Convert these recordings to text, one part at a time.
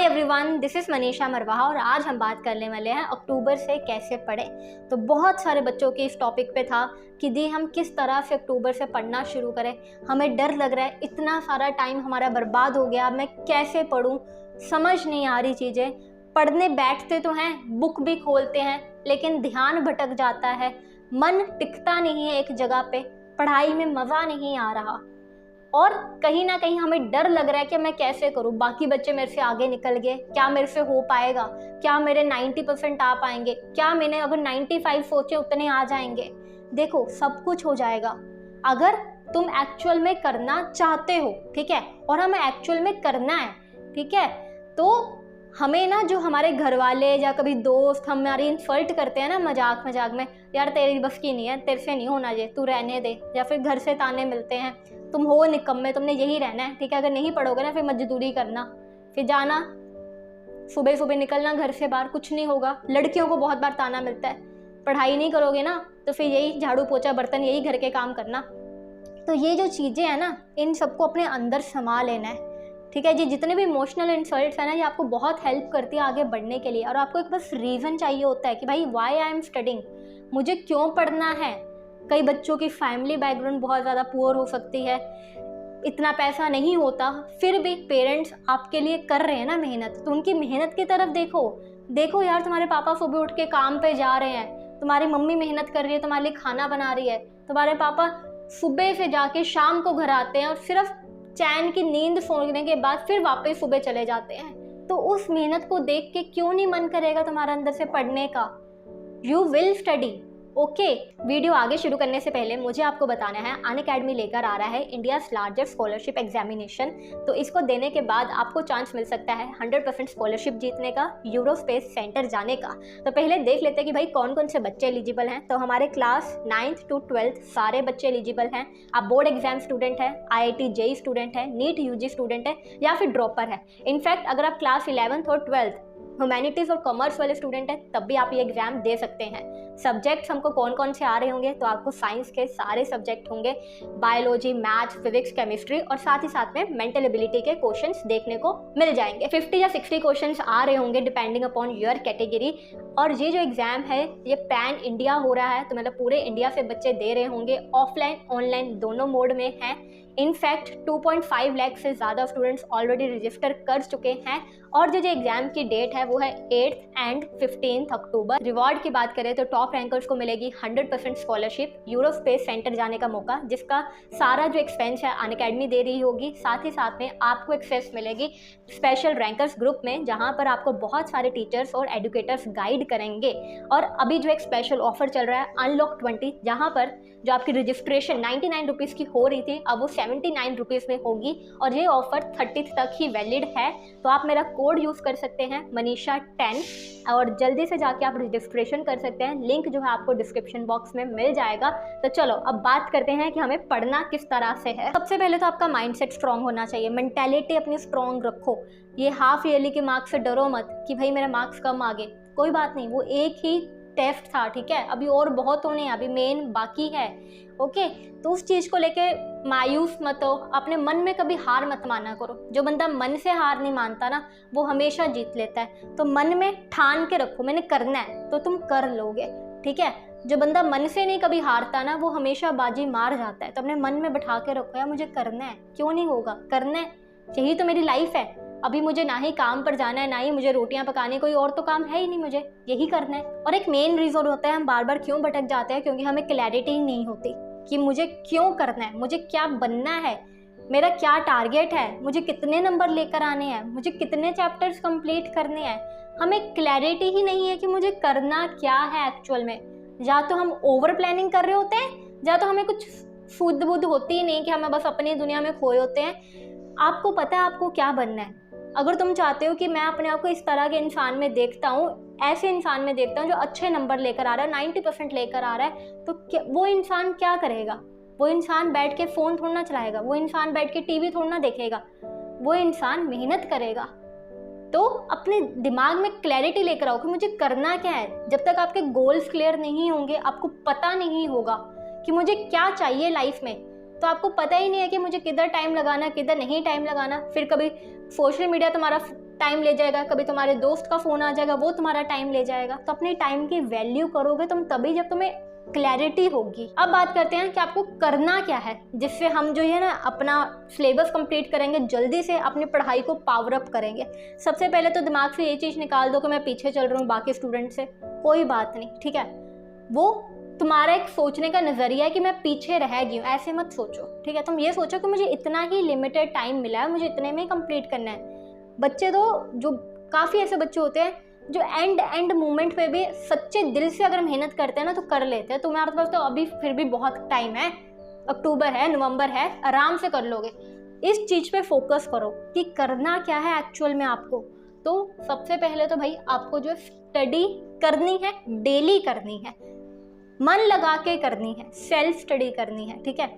Hi everyone, this is Manisha Marwaha और आज हम बात करने वाले हैं अक्टूबर से कैसे पढ़ें। तो बहुत सारे बच्चों के इस टॉपिक पे था कि दी हम किस तरह से अक्टूबर से पढ़ना शुरू करें। हमें डर लग रहा है, इतना सारा टाइम हमारा बर्बाद हो गया, मैं कैसे पढूं, समझ नहीं आ रही चीज़ें। पढ़ने बैठते तो हैं, बुक भी खोलते हैं, लेकिन ध्यान भटक जाता है, मन टिकता नहीं है एक जगह पे, पढ़ाई में मज़ा नहीं आ रहा और कहीं ना कहीं हमें डर लग रहा है कि मैं कैसे करूं। बाकी बच्चे मेरे से आगे निकल गए, क्या मेरे से हो पाएगा, क्या मेरे 90% आ पाएंगे, क्या मैंने अगर 95 सोचे उतने आ जाएंगे। देखो, सब कुछ हो जाएगा अगर तुम एक्चुअल में करना चाहते हो, ठीक है, और हमें एक्चुअल में करना है, ठीक है। तो हमें ना, जो हमारे घर वाले या कभी दोस्त हमारी इंसल्ट करते हैं ना मजाक मजाक में, यार तेरी बस की नहीं है, तेरे से नहीं होना ये, तू रहने दे, या फिर घर से ताने मिलते हैं, तुम हो निकम्मे, तुमने यही रहना है, ठीक है, अगर नहीं पढ़ोगे ना फिर मजदूरी करना, फिर जाना सुबह सुबह निकलना घर से बाहर, कुछ नहीं होगा। लड़कियों को बहुत बार ताना मिलता है, पढ़ाई नहीं करोगे ना तो फिर यही झाड़ू पोछा बर्तन, यही घर के काम करना। तो ये जो चीज़ें हैं ना, इन सबको अपने अंदर समा लेना है, ठीक है जी। जितने भी इमोशनल इंसल्ट्स हैं ना, ये आपको बहुत हेल्प करती है आगे बढ़ने के लिए, और आपको एक बस रीज़न चाहिए होता है कि भाई वाई आई एम स्टडिंग, मुझे क्यों पढ़ना है। कई बच्चों की फैमिली बैकग्राउंड बहुत ज़्यादा पुअर हो सकती है, इतना पैसा नहीं होता, फिर भी पेरेंट्स आपके लिए कर रहे हैं ना मेहनत, तो उनकी मेहनत की तरफ देखो यार, तुम्हारे पापा सुबह उठ के काम पे जा रहे हैं, तुम्हारी मम्मी मेहनत कर रही है, तुम्हारे लिए खाना बना रही है, तुम्हारे पापा सुबह से जाके शाम को घर आते हैं और सिर्फ चैन की नींद सोने के बाद फिर वापस सुबह चले जाते हैं। तो उस मेहनत को देख के क्यों नहीं मन करेगा तुम्हारा अंदर से पढ़ने का। You will study, okay. Video आगे शुरू करने से पहले मुझे आपको बताना है, अनअकैडमी लेकर आ रहा है इंडियाज़ लार्जेस्ट स्कॉलरशिप एग्जामिनेशन। तो इसको देने के बाद आपको चांस मिल सकता है 100% स्कॉलरशिप जीतने का, यूरोस्पेस सेंटर जाने का। तो पहले देख लेते हैं कि भाई कौन कौन से बच्चे एलिजिबल हैं। तो हमारे क्लास 9th to 12th सारे बच्चे एलिजिबल हैं। आप बोर्ड एग्जाम स्टूडेंट है, IIT JEE स्टूडेंट है, नीट UG स्टूडेंट है, या फिर ड्रॉपर है। इनफैक्ट अगर आप क्लास 11th और 12th ह्यूमैनिटीज़ और कॉमर्स वाले स्टूडेंट हैं तब भी आप ये एग्जाम दे सकते हैं। सब्जेक्ट्स हमको कौन कौन से आ रहे होंगे, तो आपको साइंस के सारे सब्जेक्ट होंगे, बायोलॉजी, मैथ्स, फिजिक्स, केमिस्ट्री, और साथ ही साथ में मेंटल एबिलिटी के क्वेश्चंस देखने को मिल जाएंगे। 50 या 60 क्वेश्चंस आ रहे होंगे डिपेंडिंग अपॉन योर कैटेगरी। और ये जो एग्जाम है ये पैन इंडिया हो रहा है, तो मतलब पूरे इंडिया से बच्चे दे रहे होंगे, ऑफलाइन ऑनलाइन दोनों मोड में है। इनफैक्ट 2.5 लाख से ज़्यादा स्टूडेंट्स ऑलरेडी रजिस्टर कर चुके हैं, और जो एग्जाम की डेट है वो है 8th and 15th October. Reward की बात करें तो टॉप रैंकर्स को मिलेगी 100% स्कॉलरशिप, यूरोस्पेस सेंटर जाने का मौका, जिसका सारा जो एक्सपेंस है अनअकैडमी दे रही होगी। साथ ही साथ में आपको एक्सेस मिलेगी स्पेशल रैंकर्स ग्रुप में, जहाँ पर आपको बहुत सारे टीचर्स और एडुकेटर्स गाइड करेंगे। और अभी जो एक स्पेशल ऑफर चल रहा है अनलॉक 20, जहाँ पर जो आपकी रजिस्ट्रेशन 99 रुपीज़ की हो रही थी अब वो 79 रुपीज़ में होगी, और ये ऑफर 30th तक ही वैलिड है। तो आप मेरा कोड यूज़ कर सकते हैं मनीषा10, और जल्दी से जाके आप रजिस्ट्रेशन कर सकते हैं। लिंक जो है आपको डिस्क्रिप्शन बॉक्स में मिल जाएगा। तो चलो अब बात करते हैं कि हमें पढ़ना किस तरह से है। सबसे पहले तो आपका माइंडसेट स्ट्रांग होना चाहिए, मेंटालिटी अपनी स्ट्रांग रखो। ये हाफ ईयरली के मार्क्स से डरो मत कि भाई मेरे मार्क्स कम आ गए, कोई बात नहीं, वो एक ही टेस्ट था, ठीक है, अभी और बहुत होने हैं, अभी मेन बाकी है, ओके। तो उस चीज़ को लेके मायूस मत हो, अपने मन में कभी हार मत माना करो। जो बंदा मन से हार नहीं मानता ना वो हमेशा जीत लेता है। तो मन में ठान के रखो मैंने करना है, तो तुम कर लोगे, ठीक है। जो बंदा मन से नहीं कभी हारता ना वो हमेशा बाजी मार जाता है। तो अपने मन में बैठा के रखो यार मुझे करना है, क्यों नहीं होगा, करना है, यही तो मेरी लाइफ है। अभी मुझे ना ही काम पर जाना है, ना ही मुझे रोटियां पकानी, कोई और तो काम है ही नहीं, मुझे यही करना है। और एक मेन रीज़न होता है हम बार बार क्यों भटक जाते हैं, क्योंकि हमें क्लैरिटी ही नहीं होती कि मुझे क्यों करना है, मुझे क्या बनना है, मेरा क्या टारगेट है, मुझे कितने नंबर लेकर आने हैं, मुझे कितने चैप्टर्स कंप्लीट करने हैं। हमें क्लैरिटी ही नहीं है कि मुझे करना क्या है एक्चुअल में। या तो हम ओवर प्लानिंग कर रहे होते हैं, या तो हमें कुछ सुध बुध होती ही नहीं कि हमें बस अपनी दुनिया में खोए होते हैं। आपको पता है आपको क्या बनना है। अगर तुम चाहते हो कि मैं अपने आप को इस तरह के इंसान में देखता हूँ, ऐसे इंसान में देखता हूँ जो अच्छे नंबर लेकर आ रहा है, 90% लेकर आ रहा है, तो वो इंसान क्या करेगा। वो इंसान बैठ के फ़ोन थोड़ा ना चलाएगा, वो इंसान बैठ के टीवी थोड़ा ना देखेगा, वो इंसान मेहनत करेगा। तो अपने दिमाग में क्लैरिटी लेकर आओ कि मुझे करना क्या है। जब तक आपके गोल्स क्लियर नहीं होंगे, आपको पता नहीं होगा कि मुझे क्या चाहिए लाइफ में, तो आपको पता ही नहीं है कि मुझे किधर टाइम लगाना, किधर नहीं टाइम लगाना। फिर कभी सोशल मीडिया तुम्हारा टाइम ले जाएगा, कभी तुम्हारे दोस्त का फ़ोन आ जाएगा, वो तुम्हारा टाइम ले जाएगा। तो अपने टाइम की वैल्यू करोगे तुम तभी जब तुम्हें क्लैरिटी होगी। अब बात करते हैं कि आपको करना क्या है, जिससे हम जो है ना अपना सिलेबस कंप्लीट करेंगे, जल्दी से अपनी पढ़ाई को पावर अप करेंगे। सबसे पहले तो दिमाग से ये चीज़ निकाल दो कि मैं पीछे चल रहा हूँ बाकी स्टूडेंट से, कोई बात नहीं, ठीक है। वो तुम्हारा एक सोचने का नज़रिया है कि मैं पीछे रह गई हूँ, ऐसे मत सोचो, ठीक है। तुम ये सोचो कि मुझे इतना ही लिमिटेड टाइम मिला है, मुझे इतने में कंप्लीट करना है। बच्चे तो जो काफ़ी ऐसे बच्चे होते हैं जो एंड मोमेंट पे भी सच्चे दिल से अगर मेहनत करते हैं ना तो कर लेते हैं। तुम्हारे पास तो अभी फिर भी बहुत टाइम है, अक्टूबर है, नवंबर है, आराम से कर लोगे। इस चीज़ पे फोकस करो कि करना क्या है एक्चुअल में आपको। तो सबसे पहले तो भाई आपको जो स्टडी करनी है, डेली करनी है, मन लगा के करनी है, सेल्फ स्टडी करनी है, ठीक है।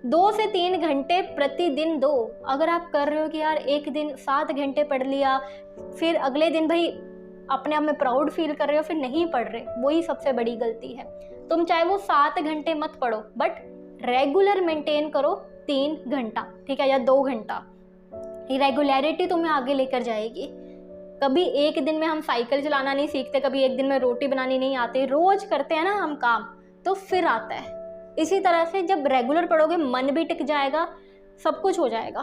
2 से 3 घंटे प्रतिदिन दो। अगर आप कर रहे हो कि यार एक दिन 7 घंटे पढ़ लिया, फिर अगले दिन भाई अपने आप में प्राउड फील कर रहे हो, फिर नहीं पढ़ रहे, वही सबसे बड़ी गलती है। तुम चाहे वो 7 घंटे मत पढ़ो, बट रेगुलर मेंटेन करो 3 घंटा, ठीक है, या 2 घंटा। ये रेगुलरिटी तुम्हें आगे लेकर जाएगी। कभी एक दिन में हम साइकिल चलाना नहीं सीखते, कभी एक दिन में रोटी बनानी नहीं आती, रोज करते हैं ना हम काम, तो फिर आता है। इसी तरह से जब रेगुलर पढ़ोगे मन भी टिक जाएगा, सब कुछ हो जाएगा।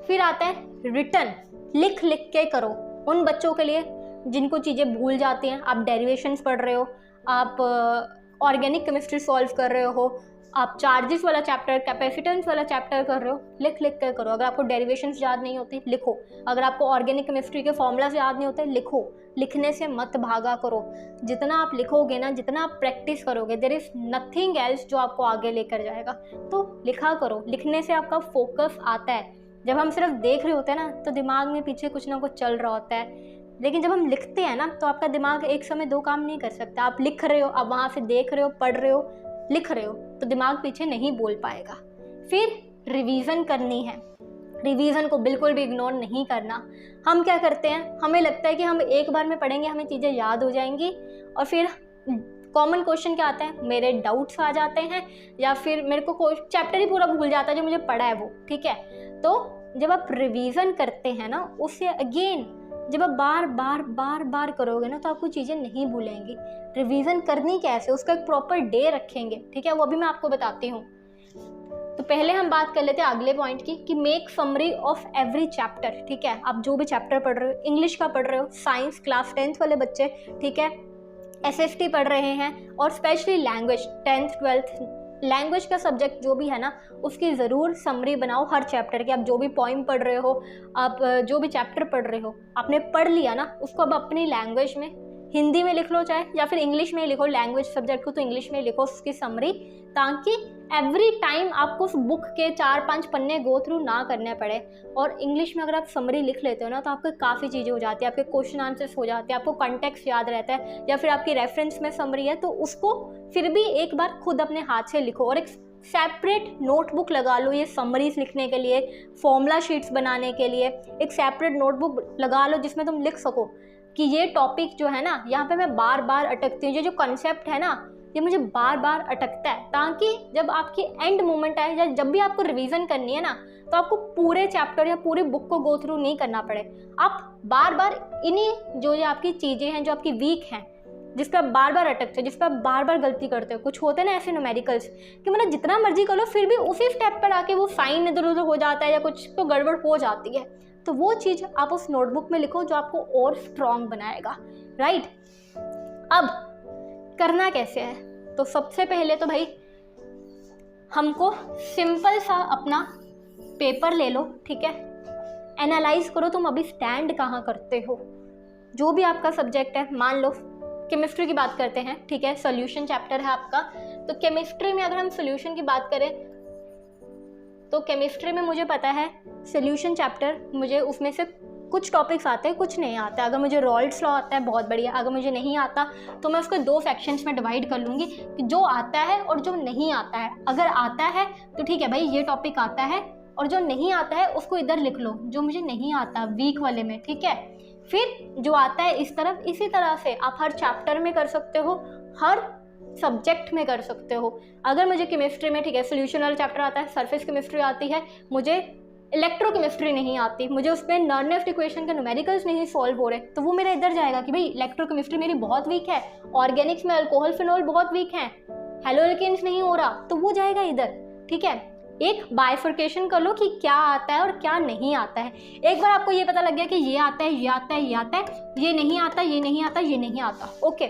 फिर आता है रिटन, लिख लिख के करो। उन बच्चों के लिए जिनको चीज़ें भूल जाती हैं, आप डेरिवेशंस पढ़ रहे हो, आप ऑर्गेनिक केमिस्ट्री सॉल्व कर रहे हो, आप चार्जेस वाला चैप्टर, कैपेसिटेंस वाला चैप्टर कर रहे हो, लिख लिख कर करो। अगर आपको डेरिवेशंस याद नहीं होती, लिखो। अगर आपको ऑर्गेनिक केमिस्ट्री के फॉर्मूलाज याद नहीं होते, लिखो। लिखने से मत भागा करो। जितना आप लिखोगे ना, जितना आप प्रैक्टिस करोगे, देयर इज नथिंग एल्स जो आपको आगे लेकर जाएगा। तो लिखा करो, लिखने से आपका फोकस आता है। जब हम सिर्फ देख रहे होते हैं ना तो दिमाग में पीछे कुछ ना कुछ चल रहा होता है, लेकिन जब हम लिखते हैं ना तो आपका दिमाग एक समय 2 काम नहीं कर सकता। आप लिख रहे हो, आप वहाँ से देख रहे हो, पढ़ रहे हो, लिख रहे हो, तो दिमाग पीछे नहीं बोल पाएगा। फिर रिवीजन करनी है। रिवीजन को बिल्कुल भी इग्नोर नहीं करना। हम क्या करते हैं, हमें लगता है कि हम एक बार में पढ़ेंगे, हमें चीज़ें याद हो जाएंगी, और फिर कॉमन क्वेश्चन क्या आता है, मेरे डाउट्स आ जाते हैं, या फिर मेरे को चैप्टर ही पूरा भूल जाता है जो मुझे पढ़ा है वो, ठीक है। तो जब आप रिवीजन करते हैं ना, उससे अगेन जब आप बार बार करोगे ना तो आपको चीज़ें नहीं भूलेंगी। रिवीजन करनी कैसे, उसका एक प्रॉपर डे रखेंगे, ठीक है, वो भी मैं आपको बताती हूँ। तो पहले हम बात कर लेते हैं अगले पॉइंट की कि make summary of every chapter, ठीक है। आप जो भी चैप्टर पढ़ रहे हो, इंग्लिश का पढ़ रहे हो, साइंस क्लास 10th वाले बच्चे, ठीक है, SST पढ़ रहे हैं, और specially language 10th 12th language का सब्जेक्ट जो भी है ना, उसकी ज़रूर समरी बनाओ हर चैप्टर की। आप जो भी पॉइंट पढ़ रहे हो, आप जो भी चैप्टर पढ़ रहे हो, आपने पढ़ लिया ना, उसको अब अपनी लैंग्वेज में, हिंदी में लिख लो चाहे, या फिर इंग्लिश में लिखो। लैंग्वेज सब्जेक्ट को तो इंग्लिश में लिखो उसकी समरी, ताकि एवरी टाइम आपको उस बुक के 4-5 पन्ने गो थ्रू ना करने पड़े। और इंग्लिश में अगर आप समरी लिख लेते हो ना तो आपको काफ़ी चीज़ें हो जाती है, आपके क्वेश्चन आंसर्स हो जाते हैं, आपको कॉन्टेक्स्ट याद रहता है, या फिर आपकी रेफरेंस में समरी है तो उसको फिर भी एक बार खुद अपने हाथ से लिखो। और एक सेपरेट नोटबुक लगा लो ये समरीज लिखने के लिए, फॉर्मूला शीट्स बनाने के लिए एक सेपरेट नोटबुक लगा लो जिसमें तुम लिख सको कि ये टॉपिक जो है ना, यहाँ पे मैं बार बार अटकती हूँ, ये जो कॉन्सेप्ट है ना ये मुझे बार बार अटकता है, ताकि जब आपकी एंड मोमेंट आए या जब भी आपको रिवीजन करनी है ना तो आपको पूरे चैप्टर या पूरी बुक को गो थ्रू नहीं करना पड़े। आप बार बार इन्हीं जो ये आपकी चीज़ें हैं, जो आपकी वीक हैं, जिस पर आप बार बार अटकते हो, जिस पर आप बार बार गलती करते हो, कुछ होते हैं ना ऐसे न्यूमेरिकल्स कि मतलब जितना मर्जी कर लो फिर भी उसी स्टेप पर आके वो साइन इधर उधर हो जाता है या कुछ तो गड़बड़ हो जाती है। तो वो चीज़ आप उस नोटबुक में लिखो जो आपको और स्ट्रॉन्ग बनाएगा, राइट। अब करना कैसे है, तो सबसे पहले तो भाई हमको सिंपल सा अपना पेपर ले लो, ठीक है, एनालाइज करो तुम अभी स्टैंड कहाँ करते हो। जो भी आपका सब्जेक्ट है, मान लो केमिस्ट्री की बात करते हैं, ठीक है, सॉल्यूशन चैप्टर है आपका, तो केमिस्ट्री में अगर हम सॉल्यूशन की बात करें तो केमिस्ट्री में मुझे पता है सॉल्यूशन चैप्टर, मुझे उसमें से कुछ टॉपिक्स आते हैं, कुछ नहीं आते। अगर मुझे रॉल्ड्स लॉ आता है बहुत बढ़िया, अगर मुझे नहीं आता तो मैं उसको 2 सेक्शंस में डिवाइड कर लूँगी कि जो आता है और जो नहीं आता है। अगर आता है तो ठीक है भाई ये टॉपिक आता है, और जो नहीं आता है उसको इधर लिख लो, जो मुझे नहीं आता वीक वाले में, ठीक है। फिर जो आता है इस तरफ, इसी तरह से आप हर चैप्टर में कर सकते हो, हर सब्जेक्ट में कर सकते हो। अगर मुझे केमिस्ट्री में, ठीक है, सोल्यूशन वाला चैप्टर आता है, सरफेस केमिस्ट्री आती है, मुझे इलेक्ट्रोकेमिस्ट्री नहीं आती, मुझे उसमें नॉर्नेफ्ट इक्वेशन के न्यूमेरिकल्स नहीं सॉल्व हो रहे, तो वो मेरा इधर जाएगा कि भाई इलेक्ट्रोकेमिस्ट्री मेरी बहुत वीक है, ऑर्गेनिक्स में अल्कोहल फिनॉल बहुत वीक है, हेलोएल्केन्स नहीं हो रहा, तो वो जाएगा इधर। ठीक है, एक बाइफर्केशन कर लो कि क्या आता है और क्या नहीं आता है। एक बार आपको ये पता लग गया कि ये आता है, ये आता है, ये आता है, ये नहीं आता, ये नहीं आता, ये नहीं आता, ओके।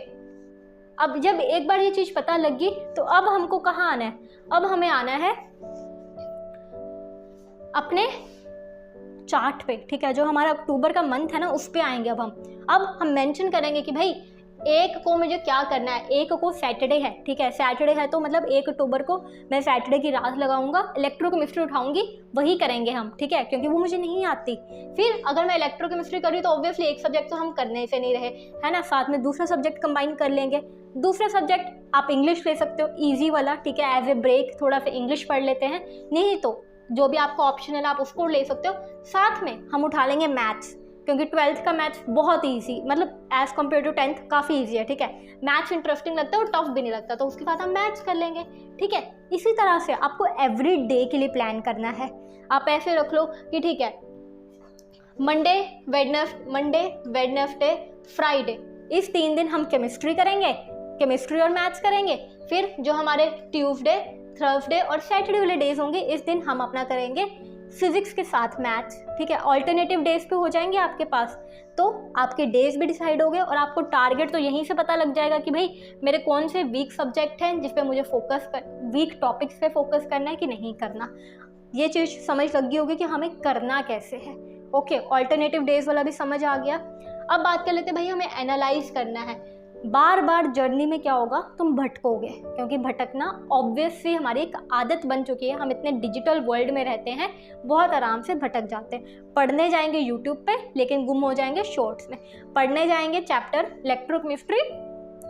अब जब एक बार ये चीज़ पता लग गई तो अब हमको कहाँ आना है? अब हमें आना है अपने चार्ट पे। ठीक है, जो हमारा अक्टूबर का मंथ है ना, उस पे आएंगे अब हम मेंशन करेंगे कि भाई 1 को मुझे क्या करना है। 1 को सैटरडे है, ठीक है, सैटरडे है तो मतलब 1 अक्टूबर को मैं सैटरडे की रात लगाऊंगा, इलेक्ट्रोकेमिस्ट्री उठाऊंगी, वही करेंगे हम। ठीक है, क्योंकि वो मुझे नहीं आती। फिर अगर मैं इलेक्ट्रोकेमिस्ट्री करी तो ऑब्वियसली एक सब्जेक्ट तो हम करने से नहीं रहे, है ना, साथ में दूसरा सब्जेक्ट कंबाइन कर लेंगे। दूसरा सब्जेक्ट आप इंग्लिश ले सकते हो, ईजी वाला, ठीक है, एज ए ब्रेक थोड़ा सा इंग्लिश पढ़ लेते हैं, नहीं तो जो भी आपका ऑप्शनल आप उसको ले सकते हो। साथ में हम उठा लेंगे मैथ्स, क्योंकि 12th का मैथ्स बहुत ईजी, मतलब एज कम्पेयर टू 10th काफ़ी ईजी है। ठीक है, मैथ्स इंटरेस्टिंग लगता है और टफ भी नहीं लगता, तो उसके बाद हम मैथ्स कर लेंगे। ठीक है, इसी तरह से आपको एवरी डे के लिए प्लान करना है। आप ऐसे रख लो कि ठीक है, मंडे वेडनेसडे फ्राइडे, इस 3 दिन हम केमिस्ट्री करेंगे, केमिस्ट्री और मैथ्स करेंगे। फिर जो हमारे ट्यूसडे, थर्सडे और सैटरडे वाले डेज होंगे, इस दिन हम अपना करेंगे फिजिक्स के साथ मैथ्स। ठीक है, ऑल्टरनेटिव डेज पे हो जाएंगे आपके पास, तो आपके डेज भी डिसाइड हो गए और आपको टारगेट तो यहीं से पता लग जाएगा कि भाई मेरे कौन से वीक सब्जेक्ट हैं जिस पे मुझे वीक टॉपिक्स पे फोकस करना है कि नहीं करना। ये चीज़ समझ लग गई होगी कि हमें करना कैसे है। ओके, ऑल्टरनेटिव डेज वाला भी समझ आ गया। अब बात कर लेते हैं भाई, हमें एनालाइज करना है। बार बार जर्नी में क्या होगा, तुम भटकोगे, क्योंकि भटकना ऑब्वियसली हमारी एक आदत बन चुकी है। हम इतने डिजिटल वर्ल्ड में रहते हैं, बहुत आराम से भटक जाते हैं। पढ़ने जाएंगे यूट्यूब पे, लेकिन गुम हो जाएंगे शॉर्ट्स में। पढ़ने जाएंगे चैप्टर इलेक्ट्रोकेमिस्ट्री,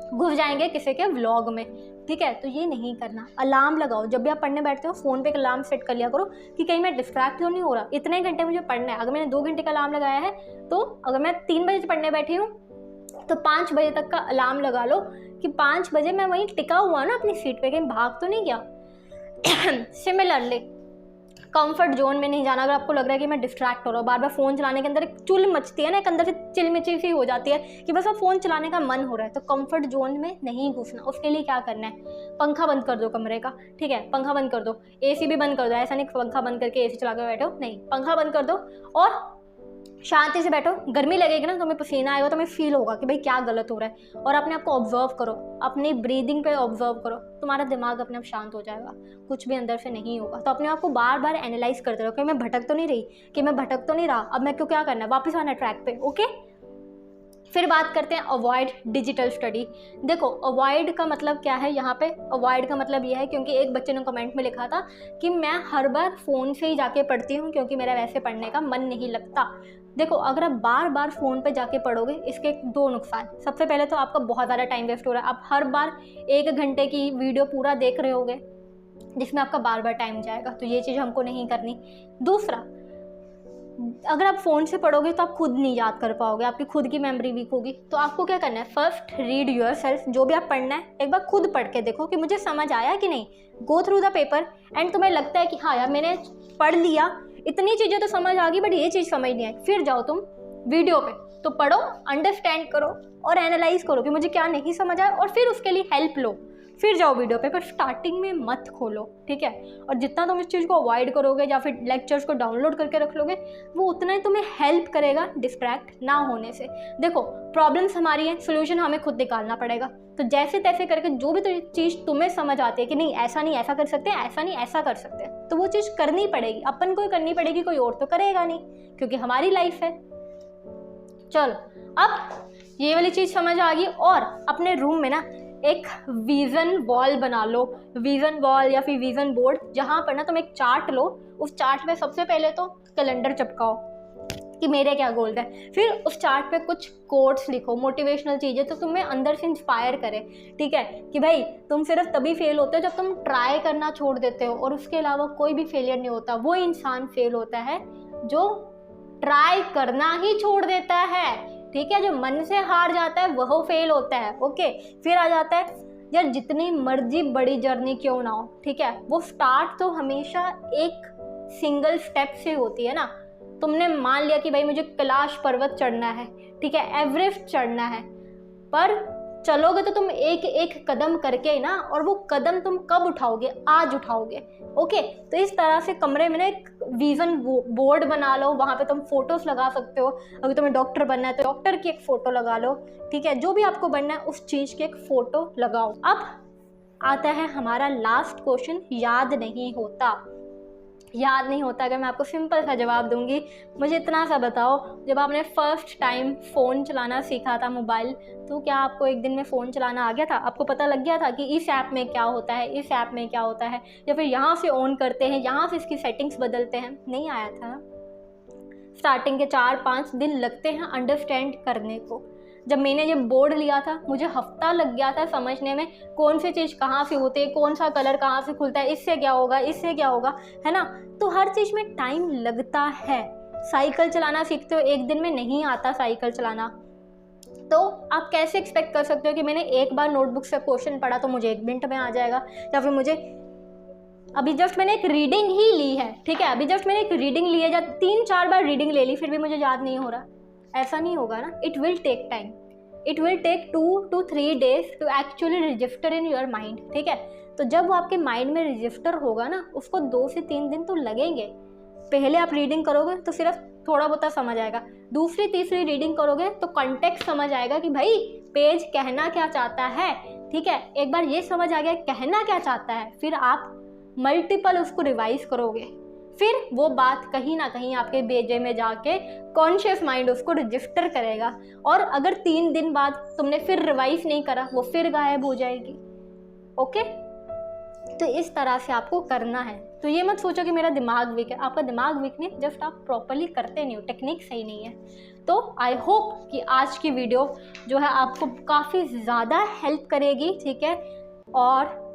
घुस जाएंगे किसी के व्लॉग में। ठीक है, तो ये नहीं करना। अलार्म लगाओ, जब भी आप पढ़ने बैठते हो फ़ोन पे एक अलार्म सेट कर लिया करो कि कहीं मैं डिस्ट्रैक्ट तो नहीं हो रहा, इतने घंटे मुझे पढ़ना है। अगर मैंने 2 घंटे का अलार्म लगाया है, तो अगर मैं 3 बजे से पढ़ने बैठी हूँ तो 5 बजे तक का अलार्म लगा लो कि 5 बजे मैं वहीं टिका हुआ ना अपनी सीट पे, कहीं भाग तो नहीं गया। सिमिलरली कंफर्ट जोन में नहीं जाना। अगर आपको लग रहा है कि मैं डिस्ट्रैक्ट हो रहा हूँ, बार बार फ़ोन चलाने के अंदर एक चुल मचती है ना, एक अंदर से चिलमिची सी हो जाती है कि बस अब फ़ोन चलाने का मन हो रहा है, तो कंफर्ट जोन में नहीं घुसना। उसके लिए क्या करना है, पंखा बंद कर दो कमरे का। ठीक है, पंखा बंद कर दो, एसी भी बंद कर दो। ऐसा नहीं पंखा बंद करके एसी चला कर बैठो, नहीं, पंखा बंद कर दो और शांति से बैठो। गर्मी लगेगी ना, तुम्हें पसीना आएगा, तुम्हें फील होगा कि भाई क्या गलत हो रहा है, और अपने आप को ऑब्जर्व करो, अपनी ब्रीदिंग पे ऑब्जर्व करो, तुम्हारा दिमाग अपने आप शांत हो जाएगा, कुछ भी अंदर से नहीं होगा। तो अपने आप को बार बार एनालाइज करते रहो कि मैं भटक तो नहीं रही, कि मैं भटक तो नहीं रहा, अब मैं क्यों क्या करना है, वापस आना ट्रैक पे। ओके, फिर बात करते हैं अवॉइड डिजिटल स्टडी। देखो, अवॉइड का मतलब क्या है यहाँ पे? अवॉइड का मतलब यह है, क्योंकि एक बच्चे ने कमेंट में लिखा था कि मैं हर बार फ़ोन से ही जाके पढ़ती हूँ क्योंकि मेरा वैसे पढ़ने का मन नहीं लगता। देखो, अगर आप बार बार फ़ोन पे जाके पढ़ोगे, इसके 2 नुकसान। सबसे पहले तो आपका बहुत ज़्यादा टाइम वेस्ट हो रहा है। आप हर बार 1 घंटे की वीडियो पूरा देख रहे होगे जिसमें आपका बार बार टाइम जाएगा, तो ये चीज़ हमको नहीं करनी। दूसरा, अगर आप फ़ोन से पढ़ोगे तो आप खुद नहीं याद कर पाओगे, आपकी खुद की मेमोरी वीक होगी। तो आपको क्या करना है, फर्स्ट रीड योरसेल्फ। जो भी आप पढ़ना है एक बार खुद पढ़ के देखो कि मुझे समझ आया कि नहीं। Go through the paper and तुम्हें लगता है कि हाँ यार मैंने पढ़ लिया, इतनी चीज़ें तो समझ आ गई, बट ये चीज़ समझ नहीं आई, फिर जाओ तुम वीडियो पे, तो पढ़ो, अंडरस्टैंड करो और एनालाइज करो कि मुझे क्या नहीं समझ आया, और फिर उसके लिए हेल्प लो, फिर जाओ वीडियो पे। पर स्टार्टिंग में मत खोलो, ठीक है। और जितना तुम इस चीज़ को अवॉइड करोगे या फिर लेक्चर्स को डाउनलोड करके रख लोगे, वो उतना ही तुम्हें हेल्प करेगा डिस्ट्रैक्ट ना होने से। देखो, प्रॉब्लम्स हमारी हैं, सोल्यूशन हमें खुद निकालना पड़ेगा। तो जैसे तैसे करके जो भी चीज़ तुम्हें समझ आती है कि नहीं ऐसा नहीं ऐसा कर सकते हैं, ऐसा नहीं ऐसा कर सकते हैं, तो वो चीज़ करनी पड़ेगी, अपन को ही करनी पड़ेगी, कोई और तो करेगा नहीं, क्योंकि हमारी लाइफ है। चलो, अब ये वाली चीज़ समझ आ गई। और अपने रूम में ना एक विजन वॉल बना लो, विजन वॉल या फिर विजन बोर्ड, जहाँ पर ना तुम एक चार्ट लो, उस चार्ट में सबसे पहले तो कैलेंडर चिपकाओ कि मेरे क्या गोल्स है। फिर उस चार्ट पे कुछ कोट्स लिखो, मोटिवेशनल चीज़ें तो तुम्हें अंदर से इंस्पायर करे, ठीक है, कि भाई तुम सिर्फ तभी फेल होते हो जब तुम ट्राई करना छोड़ देते हो, और उसके अलावा कोई भी फेलियर नहीं होता। वो इंसान फेल होता है जो ट्राई करना ही छोड़ देता है, ठीक है। जो मन से हार जाता है वह फेल होता है। ओके, फिर आ जाता है यार जितनी मर्जी बड़ी जर्नी क्यों ना हो, ठीक है, वो स्टार्ट तो हमेशा एक सिंगल स्टेप से होती है ना। तुमने मान लिया कि भाई मुझे कैलाश पर्वत चढ़ना है, ठीक है, एवरेस्ट चढ़ना है, पर चलोगे तो तुम एक एक कदम करके ही ना, और वो कदम तुम कब उठाओगे? आज उठाओगे। ओके, तो इस तरह से कमरे में ना एक विजन बोर्ड बना लो, वहाँ पे तुम फोटोज लगा सकते हो। अगर तुम्हें डॉक्टर बनना है तो डॉक्टर की एक फ़ोटो लगा लो, ठीक है, जो भी आपको बनना है उस चीज़ की एक फ़ोटो लगाओ। अब आता है हमारा लास्ट क्वेश्चन, याद नहीं होता। याद नहीं होता, अगर मैं आपको सिंपल सा जवाब दूंगी, मुझे इतना सा बताओ, जब आपने फर्स्ट टाइम फ़ोन चलाना सीखा था, मोबाइल, तो क्या आपको एक दिन में फ़ोन चलाना आ गया था? आपको पता लग गया था कि इस ऐप में क्या होता है, इस ऐप में क्या होता है, या फिर यहाँ से ऑन करते हैं, यहाँ से इसकी सेटिंग्स बदलते हैं? नहीं आया था ना। स्टार्टिंग के 4-5 दिन लगते हैं अंडरस्टैंड करने को। जब मैंने ये बोर्ड लिया था, मुझे हफ्ता लग गया था समझने में कौन सी चीज़ कहाँ से होती है, कौन सा कलर कहाँ से खुलता है, इससे क्या होगा, इससे क्या होगा, है ना। तो हर चीज़ में टाइम लगता है। साइकिल चलाना सीखते हो, एक दिन में नहीं आता साइकिल चलाना। तो आप कैसे एक्सपेक्ट कर सकते हो कि मैंने एक बार नोटबुक से क्वेश्चन पढ़ा तो मुझे 1 मिनट में आ जाएगा, या फिर मुझे अभी जस्ट मैंने एक रीडिंग ही ली है, ठीक है, अभी जस्ट मैंने एक रीडिंग ली है, या 3-4 बार रीडिंग ले ली, फिर भी मुझे याद नहीं हो रहा? ऐसा नहीं होगा ना। It will take time, it will take 2 to 3 days to actually register in your mind, ठीक है। तो जब वो आपके माइंड में रजिस्टर होगा ना, उसको 2 से 3 दिन तो लगेंगे। पहले आप रीडिंग करोगे तो सिर्फ थोड़ा बहुत समझ आएगा, दूसरी तीसरी रीडिंग करोगे तो कॉन्टेक्स्ट समझ आएगा कि भाई पेज कहना क्या चाहता है, ठीक है। एक बार ये समझ आ गया कहना क्या चाहता है, फिर आप मल्टीपल उसको रिवाइज करोगे, फिर वो बात कहीं ना कहीं आपके भेजे में जाके कॉन्शियस माइंड उसको रजिस्टर करेगा। और अगर 3 दिन बाद तुमने फिर रिवाइज नहीं करा, वो फिर गायब हो जाएगी। ओके, तो इस तरह से आपको करना है। तो ये मत सोचो कि मेरा दिमाग वीक है, आपका दिमाग वीक नहीं, जस्ट आप प्रॉपरली करते नहीं हो, टेक्निक सही नहीं है। तो आई होप कि आज की वीडियो जो है आपको काफ़ी ज़्यादा हेल्प करेगी, ठीक है। और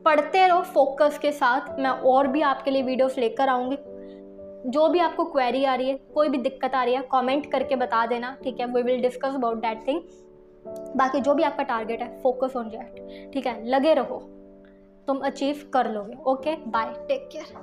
पढ़ते रहो फोकस के साथ, मैं और भी आपके लिए वीडियोस लेकर आऊँगी। जो भी आपको क्वेरी आ रही है, कोई भी दिक्कत आ रही है, कमेंट करके बता देना, ठीक है, we will discuss about that thing. बाकी जो भी आपका टारगेट है, फोकस ऑन दैट, ठीक है, लगे रहो, तुम अचीव कर लोगे। Okay, bye, take care.